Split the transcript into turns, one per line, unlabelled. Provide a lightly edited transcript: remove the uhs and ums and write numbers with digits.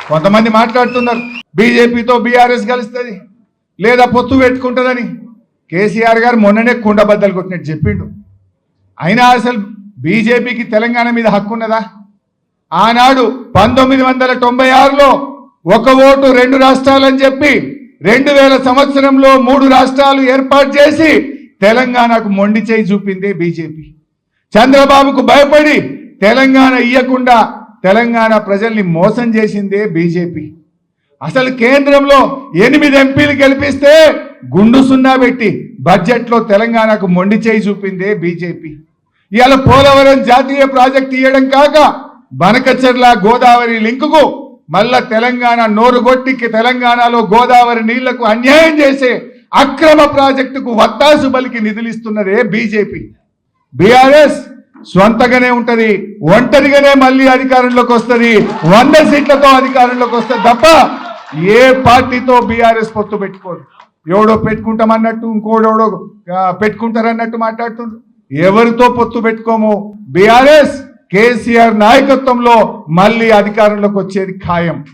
కొంతమంది మాట్లాడుతున్నారు బీజేపీతో బీఆర్ఎస్ కలుస్తుంది లేదా పొత్తు పెట్టుకుంటుందని. కేసీఆర్ గారు మొన్ననే కుండబద్దలు కొట్టినట్టు చెప్పిండు. అయినా అసలు బీజేపీకి తెలంగాణ మీద హక్కు ఉన్నదా? ఆనాడు 1996లో ఒక ఓటు 2 రాష్ట్రాలని చెప్పి 2000 సంవత్సరంలో 3 రాష్ట్రాలు ఏర్పాటు చేసి తెలంగాణకు మొండి చేయి చూపిందే బీజేపీ. చంద్రబాబుకు భయపడి తెలంగాణ ఇయ్యకుండా తెలంగాణ ప్రజల్ని మోసం చేసిందే బీజేపీ. అసలు కేంద్రంలో 8 ఎంపీలు గెలిపిస్తే గుండు సున్నా పెట్టి బడ్జెట్లో తెలంగాణకు మొండి చేయి చూపిందే బీజేపీ. ఇవాళ పోలవరం జాతీయ ప్రాజెక్టు ఇవ్వడం కాక బనకచెర్ల గోదావరి లింకుకు మళ్ళా తెలంగాణ నోరుగొట్టికి తెలంగాణలో గోదావరి నీళ్లకు అన్యాయం చేసే అక్రమ ప్రాజెక్టుకు వత్తాసు బలికి నిధులిస్తున్నదే బీజేపీ. బీఆర్ఎస్ స్వంతగానే ఉంటది, ఒంటరిగానే మళ్ళీ అధికారంలోకి వస్తుంది, 100 సీట్లతో అధికారంలోకి వస్తుంది తప్ప ఏ పార్టీతో బీఆర్ఎస్ పొత్తు పెట్టుకోదు. ఎవడో పెట్టుకుంటామన్నట్టు ఇంకోడెవడో పెట్టుకుంటారన్నట్టు మాట్లాడుతుంది. ఎవరితో పొత్తు పెట్టుకోము. బీఆర్ఎస్ కేసీఆర్ నాయకత్వంలో మళ్ళీ అధికారంలోకి వచ్చేది ఖాయం.